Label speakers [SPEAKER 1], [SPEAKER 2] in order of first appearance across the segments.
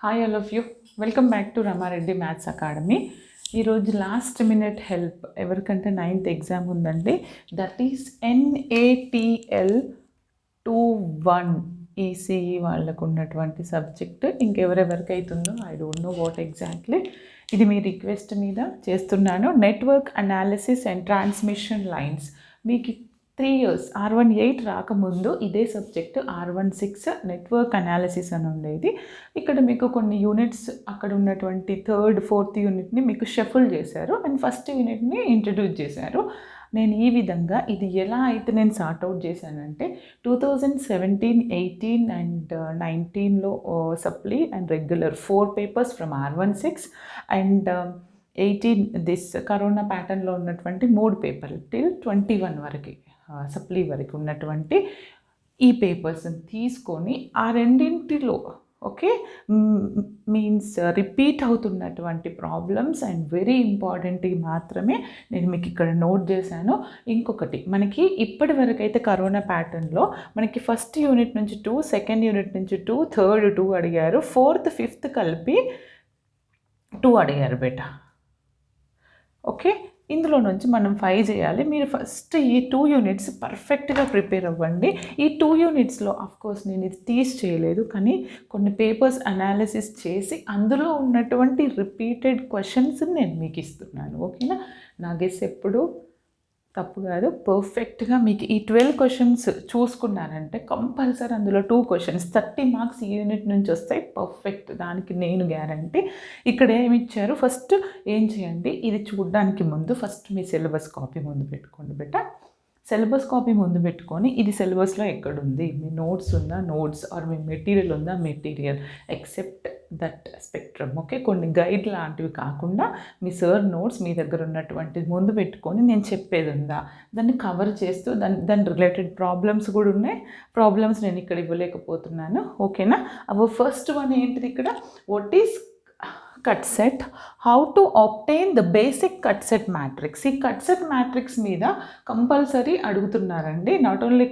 [SPEAKER 1] Hi all of you, welcome back to Rama Reddy maths academy. ఈరోజు last minute help ఎవరికంటే 9th exam ఉందండి. That is NATL 21 ECE వాళ్ళకు ఉన్నటువంటి subject. ఇంకెవరెవరికి అవుతుందో I don't know what exactly. ఇది మీ request మీద చేస్తున్నాను. Network analysis and transmission lines మీకు 3 years R18 రాకముందు ఇదే సబ్జెక్ట్ R16 నెట్వర్క్ అనాలిసిస్ అని ఉండేది. ఇక్కడ మీకు కొన్ని యూనిట్స్ అక్కడ ఉన్నటువంటి 3rd 4th యూనిట్ని మీకు షఫుల్ చేశారు అండ్ ఫస్ట్ యూనిట్ని ఇంట్రడ్యూస్ చేశారు. నేను ఈ విధంగా ఇది ఎలా అయితే నేను సార్ట్అవుట్ చేశానంటే 2017, 18 అండ్ 19లో supply and regular 4 papers from R16 and 18 this corona ప్యాటర్న్లో ఉన్నటువంటి 3 పేపర్లు టిల్ 21 వరకు సప్లీ వరకు ఉన్నటువంటి ఈ పేపర్స్ని తీసుకొని ఆ రెండింటిలో మీన్స్ రిపీట్ అవుతున్నటువంటి ప్రాబ్లమ్స్ అండ్ వెరీ ఇంపార్టెంట్ మాత్రమే నేను మీకు ఇక్కడ నోట్ చేశాను. ఇంకొకటి మనకి ఇప్పటి వరకు అయితే కరోనా ప్యాటర్న్లో మనకి ఫస్ట్ యూనిట్ నుంచి 2, సెకండ్ యూనిట్ నుంచి 2, థర్డ్ 2 అడిగారు, 4th 5th కలిపి 2 అడిగారు బేటా. ఓకే, ఇందులో నుంచి మనం 5 చేయాలి. మీరు ఫస్ట్ ఈ 2 యూనిట్స్ పర్ఫెక్ట్గా ప్రిపేర్ అవ్వండి. ఈ 2 యూనిట్స్లో ఆఫ్కోర్స్ నేను ఇది తీసి చేయలేదు, కానీ కొన్ని పేపర్స్ అనాలిసిస్ చేసి అందులో ఉన్నటువంటి రిపీటెడ్ క్వశ్చన్స్ నేను మీకు ఇస్తున్నాను. ఓకేనా, నా గెస్ ఎప్పుడు తప్పు కాదు. పర్ఫెక్ట్గా మీకు ఈ 12 క్వశ్చన్స్ చూసుకున్నారంటే కంపల్సరీ అందులో 2 questions 30 మార్క్స్ ఈ యూనిట్ నుంచి వస్తాయి. పర్ఫెక్ట్, దానికి నేను గ్యారంటీ. ఇక్కడ ఏమి ఇచ్చారు, ఫస్ట్ ఏం చేయండి, ఇది చూడడానికి ముందు ఫస్ట్ మీ సిలబస్ కాపీ ముందు పెట్టుకోండి బేటా. సిలబస్ కాపీ ముందు పెట్టుకొని ఇది సిలబస్లో ఎక్కడుంది, మీ నోట్స్ ఉందా నోట్స్, ఆర్ మీ మెటీరియల్ ఉందా material, except that spectrum. Okay, కొన్ని గైడ్ లాంటివి కాకుండా మీ సార్ నోట్స్ మీ దగ్గర ఉన్నటువంటిది ముందు పెట్టుకొని నేను చెప్పేది ఉందా దాన్ని కవర్ చేస్తూ దాని రిలేటెడ్ ప్రాబ్లమ్స్ కూడా ఉన్నాయి. ప్రాబ్లమ్స్ నేను ఇక్కడ ఇవ్వలేకపోతున్నాను. ఓకేనా, అవర్ ఫస్ట్ వన్ ఏంటిది ఇక్కడ, what is cut set, how to obtain the basic cut set matrix. ఈ కట్ సెట్ మ్యాట్రిక్స్ మీద కంపల్సరీ అడుగుతున్నారండి. నాట్ ఓన్లీ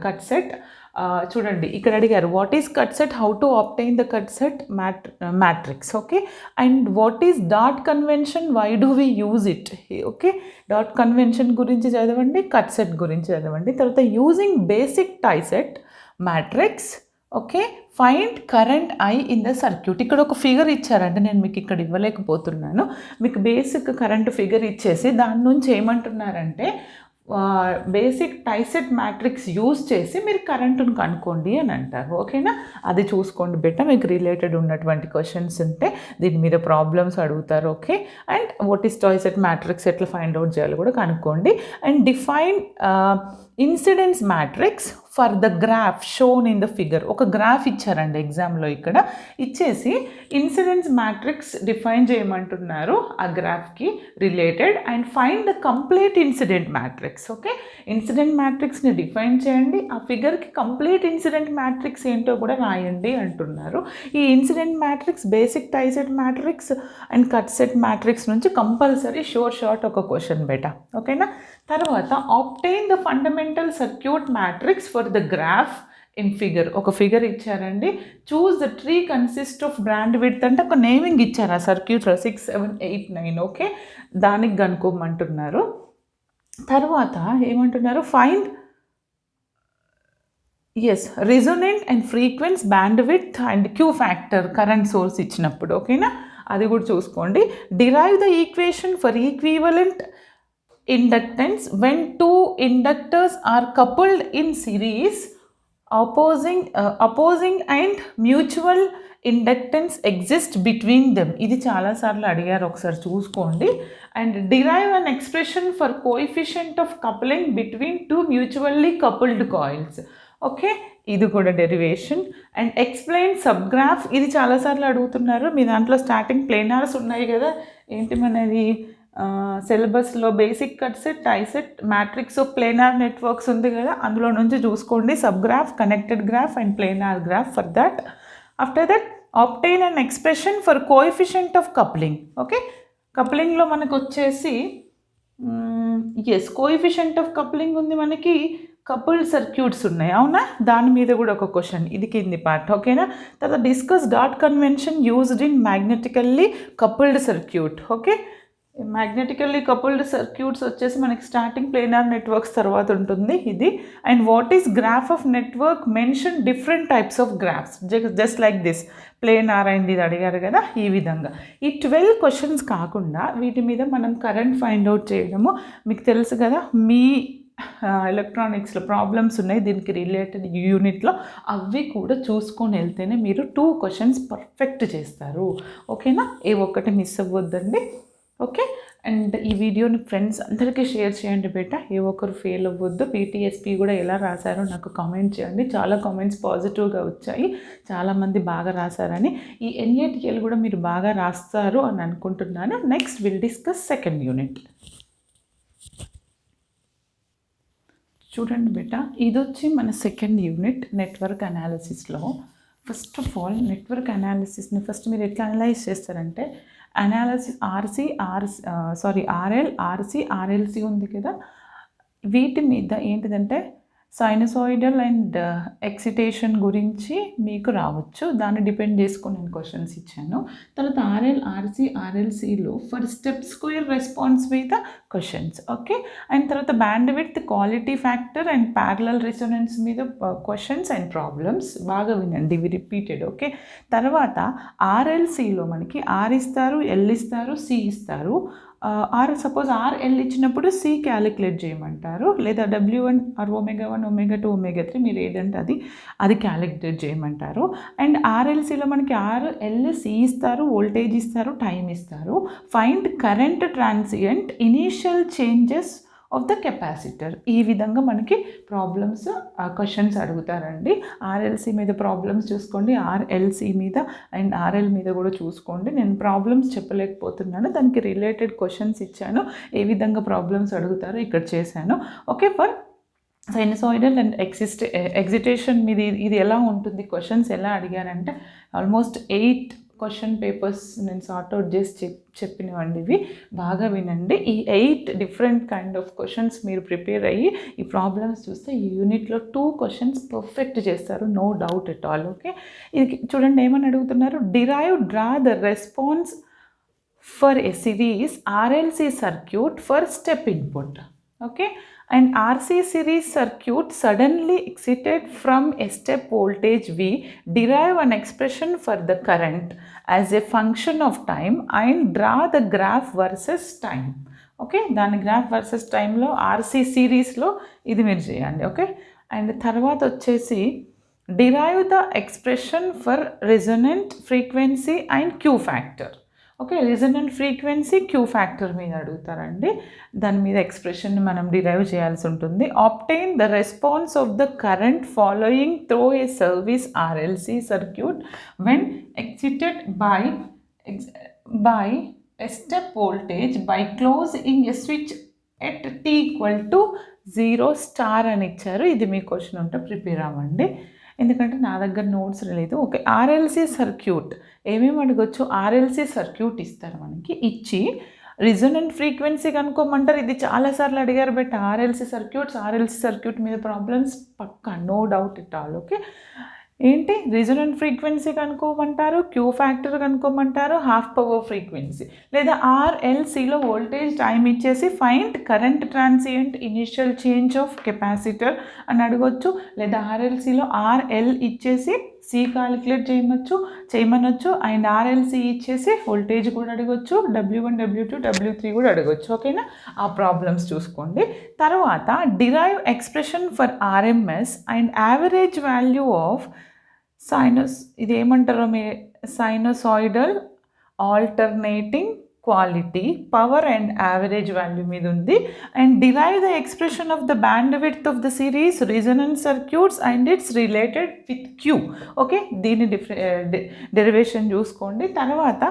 [SPEAKER 1] కట్ సెట్, చూడండి ఇక్కడ అడిగారు what is cut set, how to obtain the cut set matrix. Okay, and what is dot convention, why do we use it. Okay, dot convention గురించి చదవండి, cut set గురించి చదవండి. తర్వాత using basic tie set matrix. Okay, find current I in the circuit. ఇక్కడ ఒక figure ఇచ్చారంటే నేను మీకు ఇక్కడ ఇవ్వలేకపోతున్నాను. మీకు బేసిక్ కరెంట్ ఫిగర్ ఇచ్చేసి దాని నుంచి ఏమంటున్నారంటే బేసిక్ టైసెట్ మ్యాట్రిక్స్ యూజ్ చేసి మీరు కరెంటును కనుక్కోండి అని అంటారు. ఓకేనా, అది చూసుకోండి బెటర్. మీకు రిలేటెడ్ ఉన్నటువంటి క్వశ్చన్స్ ఉంటే దీని మీద ప్రాబ్లమ్స్ అడుగుతారు. Okay, and what is tie set matrix ఎట్లా ఫైండ్ అవుట్ చేయాలో కూడా కనుక్కోండి. And define incidence matrix for the graph shown in the figure. ఒక గ్రాఫ్ ఇచ్చారండి ఎగ్జామ్లో, ఇక్కడ ఇచ్చేసి ఇన్సిడెన్స్ మ్యాట్రిక్స్ డిఫైన్ చేయమంటున్నారు ఆ గ్రాఫ్కి related, and find the complete incident matrix. Okay, incident మ్యాట్రిక్స్ని డిఫైన్ చేయండి, ఆ ఫిగర్కి కంప్లీట్ ఇన్సిడెంట్ మ్యాట్రిక్స్ ఏంటో కూడా రాయండి అంటున్నారు. ఈ incident matrix, basic tie set matrix and cut set matrix నుంచి కంపల్సరీ షార్ట్ ఒక క్వశ్చన్ బేటా. ఓకేనా, తర్వాత obtain the fundamental circuit matrix for the graph in figure. ఒక ఫిగర్ ఇచ్చారండి, choose the tree consist of brand width అంటే ఒక నేమింగ్ ఇచ్చారు ఆ సర్క్యూట్లో 6, 7, 8, 9. ఓకే, దానికి కనుక్కోమంటున్నారు. తర్వాత ఏమంటున్నారు, find resonant and frequency band width and Q factor current source ఇచ్చినప్పుడు. ఓకేనా, అది కూడా చూసుకోండి. Derive the equation for equivalent inductance when 2 inductors are coupled in series, opposing and mutual inductance exist between them. ఇది చాలాసార్లు అడిగారు, ఒకసారి చూసుకోండి. And derive an expression for coefficient of coupling between 2 mutually coupled coils. Okay, ఇది కూడా derivation. And explain సబ్గ్రాఫ్, ఇది చాలాసార్లు అడుగుతున్నారు. మీ దాంట్లో స్టార్టింగ్ ప్లేనార్స్ ఉన్నాయి కదా, ఏంటి మనది సిలబస్లో basic cut set, tie set, matrix of planar networks ఉంది కదా, అందులో నుంచి చూసుకోండి sub graph, connected graph and planar graph for that. After that obtain an expression for coefficient of coupling. Okay, కప్లింగ్లో మనకు వచ్చేసి కోఎఫిషియంట్ ఆఫ్ కప్లింగ్ ఉంది మనకి కపుల్డ్ సర్క్యూట్స్ ఉన్నాయి అవునా, దాని మీద కూడా ఒక క్వశ్చన్, ఇది కింది పార్ట్ ఓకేనా. తర్వాత discuss dot convention used in మ్యాగ్నెటికల్లీ coupled circuit. Okay, మ్యాగ్నెటికల్లీ coupled circuits వచ్చేసి మనకి స్టార్టింగ్ ప్లేనార్ నెట్వర్క్స్ తర్వాత ఉంటుంది ఇది. And what is graph of network, mention different types of graphs just like this. Planar and ఇది అడిగారు కదా, ఈ విధంగా ఈ 12 క్వశ్చన్స్ కాకుండా వీటి మీద మనం కరెంట్ ఫైండ్ అవుట్ చేయడము మీకు తెలుసు కదా. మీ ఎలక్ట్రానిక్స్లో ప్రాబ్లమ్స్ ఉన్నాయి దీనికి రిలేటెడ్ యూనిట్లో, అవి కూడా చూసుకొని వెళ్తేనే మీరు 2 క్వశ్చన్స్ పర్ఫెక్ట్ చేస్తారు. ఓకేనా, ఏ ఒక్కటి మిస్ అవ్వద్దండి. ఓకే, అండ్ ఈ వీడియోని ఫ్రెండ్స్ అందరికీ షేర్ చేయండి బేటా, ఏ ఒక్కరు ఫెయిల్ అవ్వద్దు. పీటీఎస్పీ కూడా ఎలా రాశారో నాకు కామెంట్ చేయండి. చాలా కామెంట్స్ పాజిటివ్గా వచ్చాయి, చాలామంది బాగా రాశారని. ఈ NATL కూడా మీరు బాగా రాస్తారు అని అనుకుంటున్నాను. Next will discuss second unit. చూడండి బేటా, ఇది వచ్చి మన సెకండ్ యూనిట్ నెట్వర్క్ అనాలిసిస్లో. ఫస్ట్ ఆఫ్ ఆల్ నెట్వర్క్ అనాలిసిస్ని ఫస్ట్ మీరు ఎట్లా అనలైజ్ చేస్తారంటే, అనాలిసిస్ RL, RC, RLC ఉంది కదా, వీటి మీద ఏంటిదంటే సైనసాయిడల్ అండ్ ఎక్సిటేషన్ గురించి మీకు రావచ్చు, దాన్ని డిపెండ్ చేసుకొని నేను క్వశ్చన్స్ ఇచ్చాను. తర్వాత RL, RC, RLCలో ఫర్ స్టెప్ స్క్వేర్ రెస్పాన్స్ మీద క్వశ్చన్స్. ఓకే, అండ్ తర్వాత band width, quality factor and parallel resonance మీద క్వశ్చన్స్ అండ్ ప్రాబ్లమ్స్. బాగా వినండి, ఇవి రిపీటెడ్. ఓకే, తర్వాత RLCలో మనకి R ఇస్తారు, L ఇస్తారు, C ఇస్తారు. సపోజ్ RL ఇచ్చినప్పుడు C క్యాలిక్యులేట్ చేయమంటారు, లేదా W1 ఆర్ ω1, ω2, ω3 మీరు ఏదంటే అది క్యాలిక్యులేట్ చేయమంటారు. అండ్ RLCలో మనకి RL, C ఇస్తారు, వోల్టేజ్ ఇస్తారు, టైం ఇస్తారు. Find current transient initial changes of the capacitor. ఈ విధంగా మనకి ప్రాబ్లమ్స్ క్వశ్చన్స్ అడుగుతారండి. RLC మీద ప్రాబ్లమ్స్ చూసుకోండి, RLC మీద అండ్ RL మీద కూడా చూసుకోండి. నేను ప్రాబ్లమ్స్ చెప్పలేకపోతున్నాను, దానికి రిలేటెడ్ క్వశ్చన్స్ ఇచ్చాను, ఏ విధంగా ప్రాబ్లమ్స్ అడుగుతారో ఇక్కడ చేశాను. Okay, for sinusoidal and excitation మీద ఇది ఎలా ఉంటుంది, క్వశ్చన్స్ ఎలా అడిగారంటే ఆల్మోస్ట్ 8 క్వశ్చన్ పేపర్స్ నేను సార్ట్అవుట్ చేసి చెప్పినవండి. ఇవి బాగా వినండి. ఈ 8 డిఫరెంట్ కైండ్ ఆఫ్ క్వశ్చన్స్ మీరు ప్రిపేర్ అయ్యి ఈ ప్రాబ్లమ్స్ చూస్తే ఈ యూనిట్లో 2 క్వశ్చన్స్ పర్ఫెక్ట్ చేస్తారు, no doubt at all. Okay, ఇది చూడండి ఏమని అడుగుతున్నారు. Draw the response for a series RLC circuit for step input. Okay, and RC series circuit suddenly excited from a step voltage V, derive an expression for the current as a function of time and draw the graph versus time. Okay, దాని graph versus టైంలో RC సిరీస్లో ఇది మీరు చేయండి. Okay, and తర్వాత వచ్చేసి derive the expression for resonant frequency and Q factor. Okay, resonant frequency, Q factor మీద అడుగుతారండి. దాని మీద ఎక్స్ప్రెషన్ని మనం డిరైవ్ చేయాల్సి ఉంటుంది. Obtain the response of the current following through a service RLC circuit when excited by a step voltage by closing a switch at T=0 అని ఇచ్చారు. ఇది మీ క్వశ్చన్ ఉంటే ప్రిపేర్ అవ్వండి, ఎందుకంటే నా దగ్గర నోట్స్ లేదు. ఓకే, RLC సర్క్యూట్ ఏమేమి అడగచ్చు. RLC సర్క్యూట్ ఇస్తారు మనకి, ఇచ్చి రిజొనెంట్ ఫ్రీక్వెన్సీ కనుక్కోమంటారు. ఇది చాలాసార్లు అడిగారు బట్ RLC సర్క్యూట్ మీద ప్రాబ్లమ్స్ పక్కా, no doubt it all. Okay, ఏంటి రిజొనెంట్ ఫ్రీక్వెన్సీ కనుక్కోమంటారు, క్యూ ఫ్యాక్టర్ కనుక్కోమంటారు, హాఫ్ పవర్ ఫ్రీక్వెన్సీ, లేదా RLCలో వోల్టేజ్ టైం ఇచ్చేసి find current transient initial change of capacitor అని అడగొచ్చు, లేదా RLCలో RL ఇచ్చేసి C క్యాలిక్యులేట్ చేయమనొచ్చు అండ్ RLC ఇచ్చేసి వోల్టేజ్ కూడా అడగొచ్చు, W1, W2, W3 కూడా అడగొచ్చు. ఓకేనా, ఆ ప్రాబ్లమ్స్ చూసుకోండి. తర్వాత derive expression for RMS and average value of ఇది ఏమంటారో మీ sinusoidal alternating quality, power and average value మీద ఉంది. And derive the expression of the band width of the series resonance circuits and its related with Q. Okay, దీని derivation చూసుకోండి. తర్వాత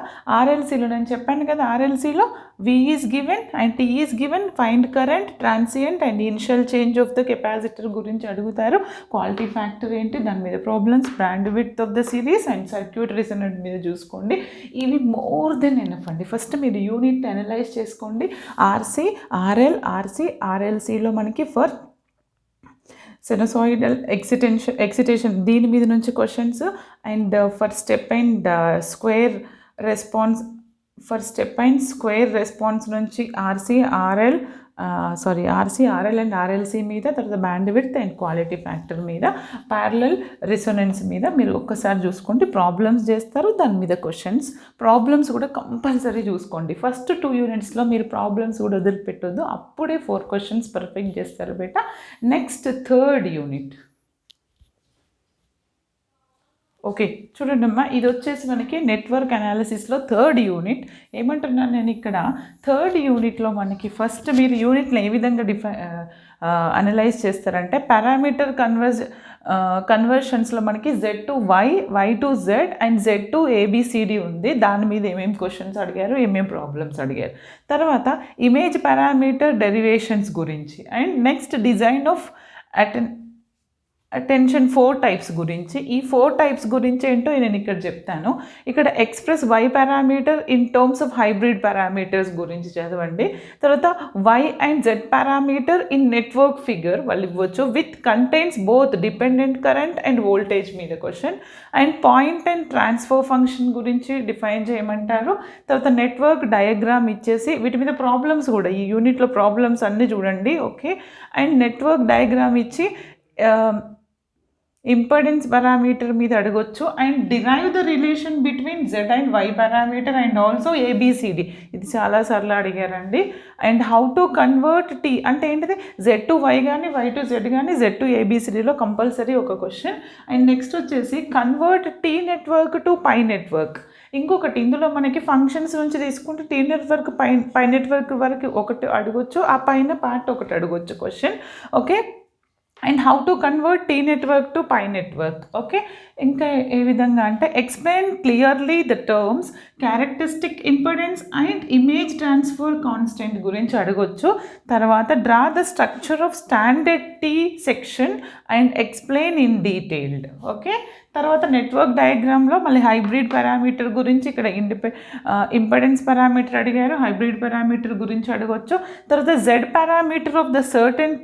[SPEAKER 1] RLCలో నేను చెప్పాను కదా, RLCలో V is given and T is given, find current transient and initial change of the capacitor గురించి అడుగుతారు. క్వాలిటీ ఫ్యాక్టర్ ఏంటి, దాని మీద problems, band width of the series and circuit resonant మీద చూసుకోండి. ఇవి మోర్ దెన్ ఎనఫ్ అండి. ఫస్ట్ మీరు యూనిట్ అనలైజ్ చేసుకోండి. RC, RL, RC, RLCలో మనకి ఫర్ sinusoidal excitation దీని మీద నుంచి క్వశ్చన్స్. And for step and square response, నుంచి ఆర్సీ ఆర్ఎల్ అండ్ ఆర్ఎల్సీ మీద, తర్వాత band width and quality factor మీద, ప్యారలల్ రెసొనెన్స్ మీద మీరు ఒక్కసారి చూసుకోండి. ప్రాబ్లమ్స్ చేస్తారు, దాని మీద క్వశ్చన్స్. ప్రాబ్లమ్స్ కూడా కంపల్సరీ చూసుకోండి. ఫస్ట్ 2 యూనిట్స్లో మీరు ప్రాబ్లమ్స్ కూడా వదిలిపెట్టొద్దు, అప్పుడే 4 క్వశ్చన్స్ పర్ఫెక్ట్ చేస్తారు బేటా. Next 3rd unit. ఓకే చూడండి అమ్మా, ఇది వచ్చేసి మనకి నెట్వర్క్ అనాలిసిస్లో 3rd యూనిట్. ఏమంటున్నాను నేను ఇక్కడ, 3rd యూనిట్లో మనకి ఫస్ట్ మీరు యూనిట్లో ఏ విధంగా అనలైజ్ చేస్తారంటే, పారామీటర్ కన్వర్షన్స్లో మనకి Z to Y, Y to Z and Z to ABCD ఉంది. దాని మీద ఏమేమి క్వశ్చన్స్ అడిగారు, ఏమేమి ప్రాబ్లమ్స్ అడిగారు. తర్వాత ఇమేజ్ పారామీటర్ డెరివేషన్స్ గురించి, and next design of attention 4 types గురించి. ఈ 4 టైప్స్ గురించి ఏంటో నేను ఇక్కడ చెప్తాను. ఇక్కడ express Y parameter in terms of hybrid parameters గురించి చదవండి. తర్వాత Y and Z parameter in network figure వాళ్ళు ఇవ్వచ్చు, with contains both dependent current and voltage మీద question. And point and transfer function గురించి డిఫైన్ చేయమంటారు. తర్వాత నెట్వర్క్ డయాగ్రామ్ ఇచ్చేసి వీటి మీద ప్రాబ్లమ్స్ కూడా, ఈ యూనిట్లో ప్రాబ్లమ్స్ అన్నీ చూడండి. ఓకే, అండ్ నెట్వర్క్ డయాగ్రామ్ ఇచ్చి ఇంపెడెన్స్ పారామీటర్ మీద అడగొచ్చు. And derive the relation between Z and Y parameter and also ABCD, ఇది చాలాసార్లు అడిగారండి. And how to convert T అంటే ఏంటిది, Z to Y కానీ Y to Z కానీ Z to ABCDలో కంపల్సరీ ఒక క్వశ్చన్. అండ్ నెక్స్ట్ వచ్చేసి convert T network to pi network. ఇంకొకటి ఇందులో మనకి ఫంక్షన్స్ నుంచి తీసుకుంటే T నెట్వర్క్ పై నెట్వర్క్ వరకు ఒకటి అడగొచ్చు, ఆ పైన పార్ట్ ఒకటి అడగొచ్చు క్వశ్చన్. Okay, and how to convert T network to pi network. Okay, ఇంకా ఏ విధంగా అంటే explain clearly the terms characteristic impedance and image transfer constant గురించి అడగొచ్చు. తర్వాత draw the structure of standard T section and explain in detailed. Okay, తర్వాత network డయాగ్రామ్లో మళ్ళీ హైబ్రిడ్ పారామీటర్ గురించి, ఇక్కడ ఇంపెడెన్స్ పారామీటర్ అడిగారు, హైబ్రిడ్ పారామీటర్ గురించి అడగొచ్చు. తర్వాత Z parameter of the certain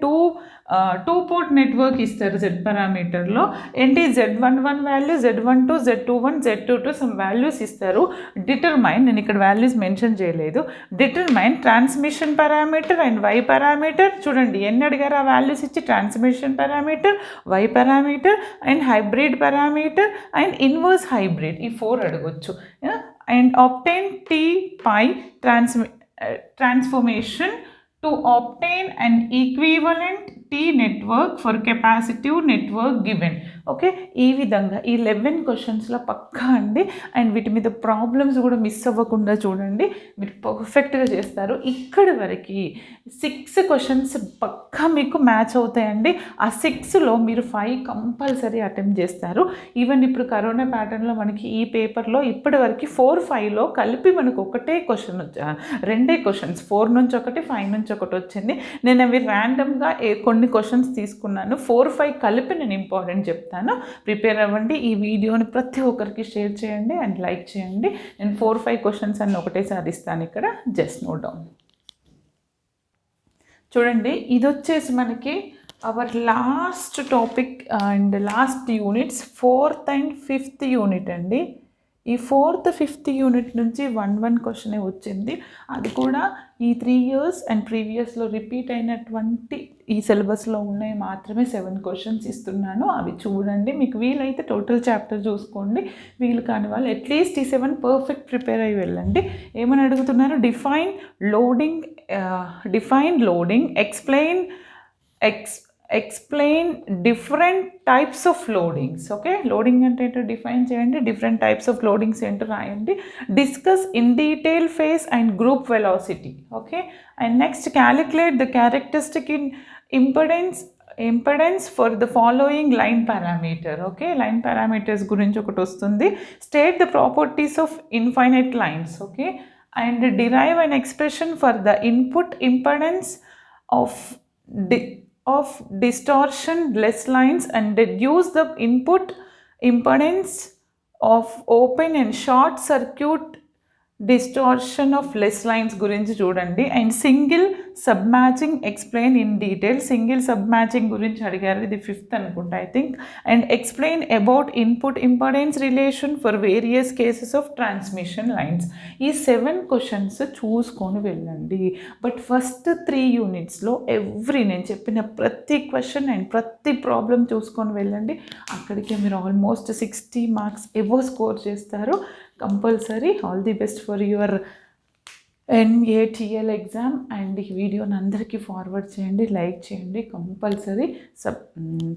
[SPEAKER 1] two port network ఇస్తారు Z పారామీటర్లో. ఏంటి Z11 value, Z12, Z21, Z22 some values ఇస్తారు. డిటర్మైన్, నేను ఇక్కడ వాల్యూస్ మెన్షన్ చేయలేదు, determine transmission parameter and Y parameter. చూడండి ఎన్ని అడిగారు ఆ వాల్యూస్ ఇచ్చి, transmission parameter, Y parameter and hybrid parameter and inverse hybrid, ఈ 4 అడగొచ్చు. And obtain T pi transformation to obtain an equivalent T network for capacitive network given. Okay, ఈ విధంగా ఈ 11 క్వశ్చన్స్లో పక్కా అండి. అండ్ వీటి మీద ప్రాబ్లమ్స్ కూడా మిస్ అవ్వకుండా చూడండి, మీరు పర్ఫెక్ట్గా చేస్తారు. ఇక్కడి వరకు 6 క్వశ్చన్స్ పక్కా మీకు మ్యాచ్ అవుతాయండి. ఆ 6లో మీరు 5 కంపల్సరీ అటెంప్ట్ చేస్తారు. ఈవెన్ ఇప్పుడు కరోనా ప్యాటర్న్లో మనకి ఈ పేపర్లో ఇప్పటి వరకు 4, 5లో కలిపి మనకు ఒకటే క్వశ్చన్ రెండే క్వశ్చన్స్, 4 నుంచి ఒకటి, 5 నుంచి ఒకటి వచ్చింది. నేను అవి ర్యాండమ్గా కొన్ని క్వశ్చన్స్ తీసుకున్నాను, 4, 5 కలిపి నేను ఇంపార్టెంట్ చెప్తాను. ప్రిపేర్ అవ్వండి. ఈ వీడియోని ప్రతి ఒక్కరికి షేర్ చేయండి అండ్ లైక్ చేయండి. నేను 4, 5 క్వశ్చన్స్ అన్ని ఒకటేసారి ఇస్తాను ఇక్కడ, జస్ట్ నోట్ డౌన్. చూడండి, ఇది వచ్చేసి మనకి our last topic and last units 4th and 5th unit అండి. ఈ 4th, 5th యూనిట్ నుంచి 1 క్వశ్చనే వచ్చింది. అది కూడా ఈ 3 years అండ్ ప్రీవియస్లో రిపీట్ అయినటువంటి ఈ సిలబస్లో ఉన్నాయి మాత్రమే 7 క్వశ్చన్స్ ఇస్తున్నాను. అవి చూడండి, మీకు వీలైతే టోటల్ చాప్టర్ చూసుకోండి, వీలు కాని వాళ్ళు అట్లీస్ట్ ఈ 7 పర్ఫెక్ట్ ప్రిపేర్ అయ్యి వెళ్ళండి. ఏమని అడుగుతున్నారు, define loading, explain different types of loadings. Okay, loading అంటే ఏంటో డిఫైన్ చేయండి, డిఫరెంట్ టైప్స్ ఆఫ్ లోడింగ్స్ ఏంటో రాయండి. Discuss in detail face and group velocity. Okay, and next calculate the characteristic in impedance for the following line parameter. Okay, line parameters గురించి ఒకటి వస్తుంది. State the properties of infinite lines. Okay, and derive an expression for the input impedance of distortion-less lines and deduce the input impedance of open and short circuit distortion of less lines గురించి చూడండి. And single sub matching explain in detail. Single sub matching గురించి అడిగారు, ఇది 5th అనుకుంటా I think. And explain about input importance relation for various cases of transmission lines. ఈ 7 questions చూసుకొని వెళ్ళండి. But first 3 యూనిట్స్లో నేను చెప్పిన ప్రతి క్వశ్చన్ అండ్ ప్రతి ప్రాబ్లం చూసుకొని వెళ్ళండి. అక్కడికే మీరు ఆల్మోస్ట్ 60 మార్క్స్ ఎబో స్కోర్ చేస్తారు compulsory. All the best for your NATL exam. And ఈ వీడియోని అందరికీ ఫార్వర్డ్ చేయండి, లైక్ చేయండి, కంపల్సరీ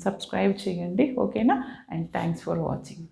[SPEAKER 1] సబ్స్క్రైబ్ చేయండి. ఓకేనా? And thanks for watching.